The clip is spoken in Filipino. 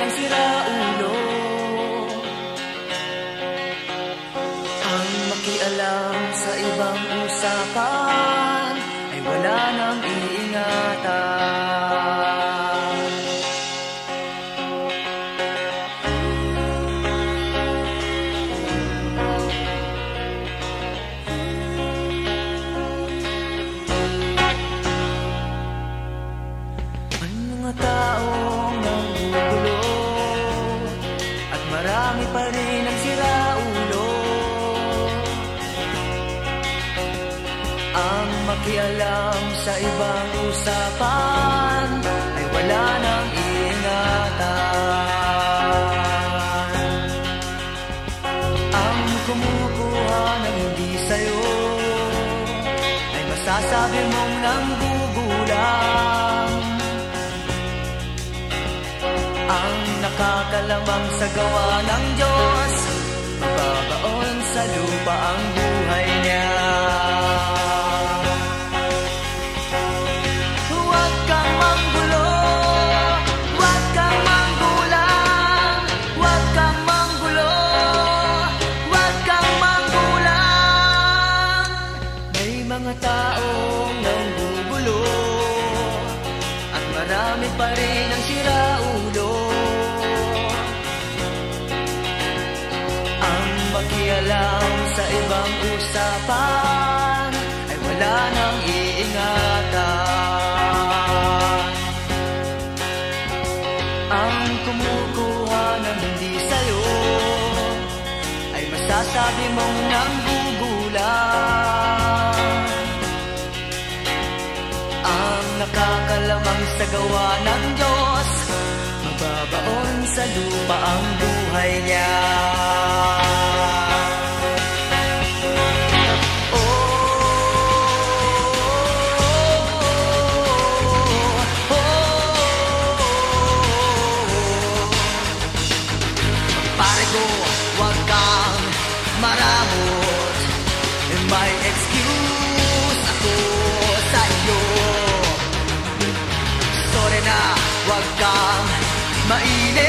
ng siraulo. Ang makialam sa ibang usapan ay wala nang iingatan. May mga taong nanggugulo at marami pa rin ang siraulo. Ang makialam sa ibang usapan ay wala nang iingatan. Ang kumukuha ng hindi sa'yo ay masasabi mong nanggugulang. Ang nakakalamang sa gawa ng Diyos, mababaon sa lupa ang buhay niya. Huwag kang manggulo, huwag kang manggulang, huwag kang manggulo, huwag kang manggulang. May mga taong nanggugulo at marami pa rin ang siraulo. Ang makialam sa ibang usapan ay wala nang iingatan. Ang kumukuha ng hindi sa'yo ay masasabi mong nanggugulang. Ang nakakalamang sa gawa ng Diyos, mababaon sa lupa ang buhay niya. Pare ko, huwag kang maramot, may excuse ako sa iyo. Sorry na, huwag kang mainit.